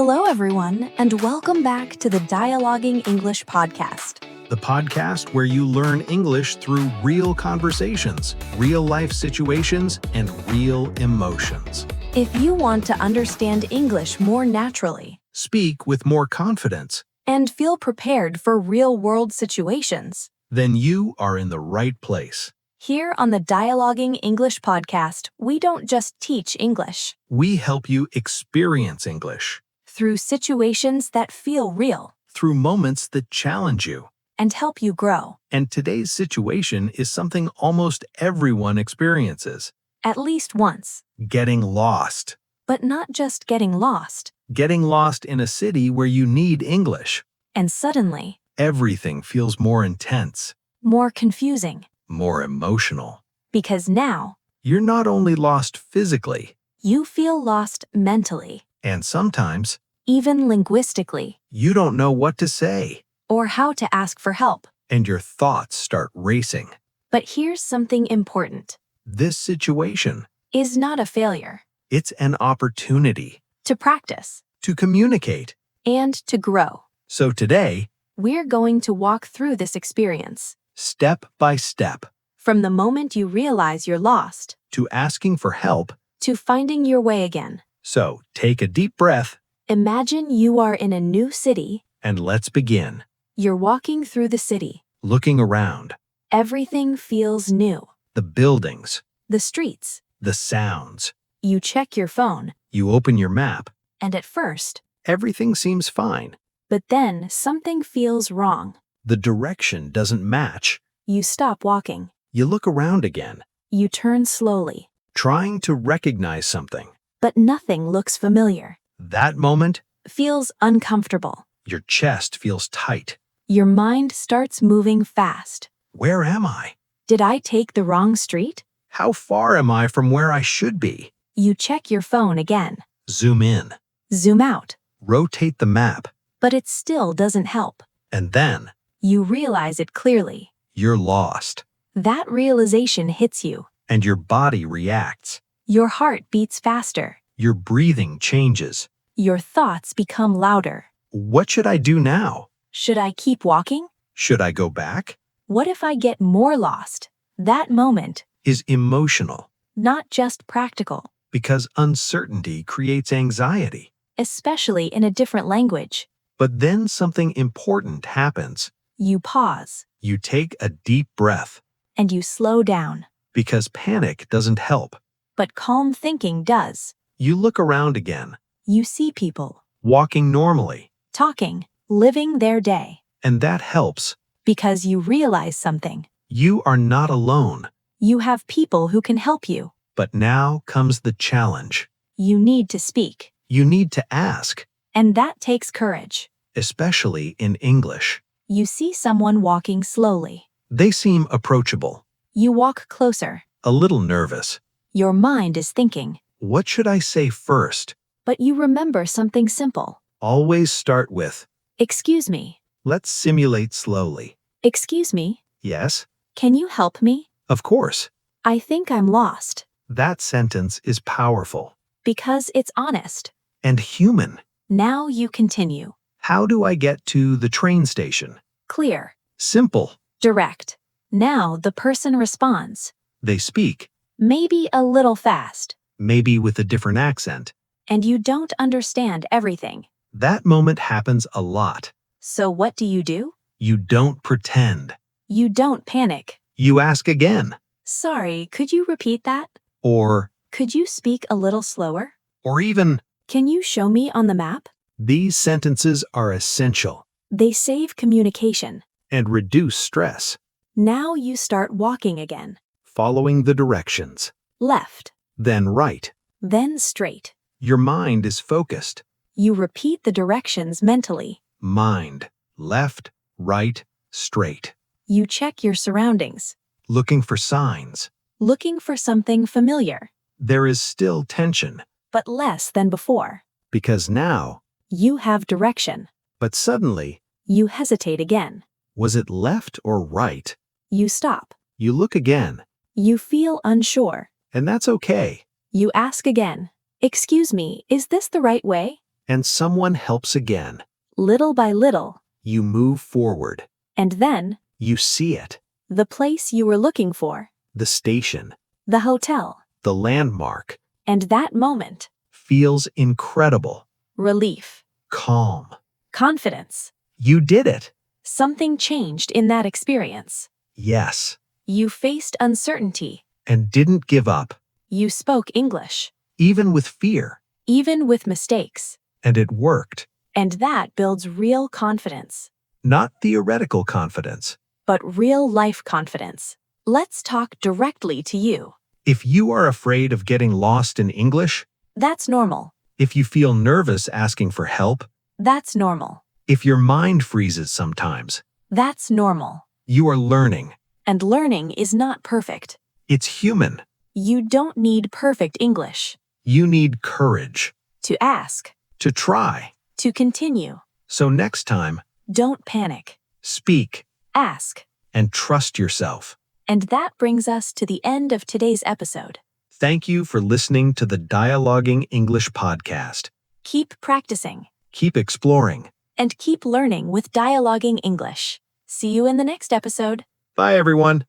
Hello, everyone, and welcome back to the Dialoguing English podcast. The podcast where you learn English through real conversations, real-life situations, and real emotions. If you want to understand English more naturally, Speak with more confidence, and feel prepared for real-world situations, then you are in the right place. here on the Dialoguing English podcast, we don't just teach English. We help you experience English Through situations that feel real through moments that challenge you. and help you grow, And today's situation is something almost everyone experiences. at least once. Getting lost. But not just getting lost, Getting lost in a city where you need English. and suddenly, Everything feels more intense, more confusing, more emotional. because now You're not only lost physically, you feel lost mentally, and sometimes even linguistically, you don't know what to say, or how to ask for help. and your thoughts start racing. But here's something important. This situation, Is not a failure. it's an opportunity To practice to communicate. and to grow. So today, We're going to walk through this experience. step by step, From the moment you realize you're lost, to asking for help. to finding your way again. So take a deep breath Imagine you are in a new city. and let's begin. You're walking through the city. Looking around, Everything feels new. the buildings, The streets. the sounds. You check your phone, You open your map. and at first, Everything seems fine. but then something feels wrong. The direction doesn't match. You stop walking. You look around again, You turn slowly, trying to recognize something. but nothing looks familiar. That moment, Feels uncomfortable. your chest feels tight. Your mind starts moving fast. Where am I? Did I take the wrong street? How far am I from where I should be? You check your phone again. Zoom in, Zoom out. rotate the map, But it still doesn't help. and then You realize it clearly. you're lost, That realization hits you. and your body reacts. Your heart beats faster. Your breathing changes. Your thoughts become louder. What should I do now? Should I keep walking? Should I go back? What if I get more lost? That moment, Is emotional, not just practical, because uncertainty creates anxiety. especially in a different language. But then something important happens. You pause, You take a deep breath, and you slow down. because panic doesn't help. But calm thinking does. You look around again, You see people, walking normally, talking, living their day. and that helps. Because you realize something. You are not alone. You have people who can help you. But now comes the challenge. You need to speak. You need to ask, And that takes courage. especially in English. You see someone walking slowly. They seem approachable, You walk closer. a little nervous. Your mind is thinking. What should I say first? But you remember something simple. Always start with, Excuse me. let's simulate slowly. Excuse me. Yes, Can you help me? of course. I think I'm lost. That sentence is powerful Because it's honest. and human. Now you continue. How do I get to the train station? Clear. Simple. Direct. Now the person responds. They speak, Maybe a little fast. maybe with a different accent. And you don't understand everything. That moment happens a lot. So what do? You don't pretend. You don't panic. You ask again. Sorry, could you repeat that? Or Could you speak a little slower? even, Can you show me on the map? these sentences are essential They save communication. and reduce stress. Now you start walking again. Following the directions. Left, Then right. then straight. Your mind is focused. You repeat the directions mentally. Mind, left, right, straight. You check your surroundings, Looking for signs. looking for something familiar, There is still tension, but less than before. because now, You have direction. but suddenly, You hesitate again. was it left or right? You stop. You look again, You feel unsure. and that's okay. You ask again. Excuse me, is this the right way? and someone helps again. Little by little. You move forward. And then, You see it. the place you were looking for. The station, The hotel. the landmark, And that moment. feels incredible. Relief. Calm. Confidence. You did it. Something changed in that experience. Yes. You faced uncertainty. And didn't give up, You spoke English. even with fear. Even with mistakes. And it worked. And that builds real confidence. Not theoretical confidence. But real life confidence. Let's talk directly to you. If you are afraid of getting lost in English, That's normal. if you feel nervous asking for help, That's normal. if your mind freezes sometimes, That's normal. you are learning. And learning is not perfect. It's human. You don't need perfect English. You need courage To ask. to try. To continue. So next time, Don't panic. speak Ask. and trust yourself. And that brings us to the end of today's episode. Thank you for listening to the Dialoguing English podcast. Keep practicing. Keep exploring. And keep learning with Dialoguing English. See you in the next episode. Bye, everyone.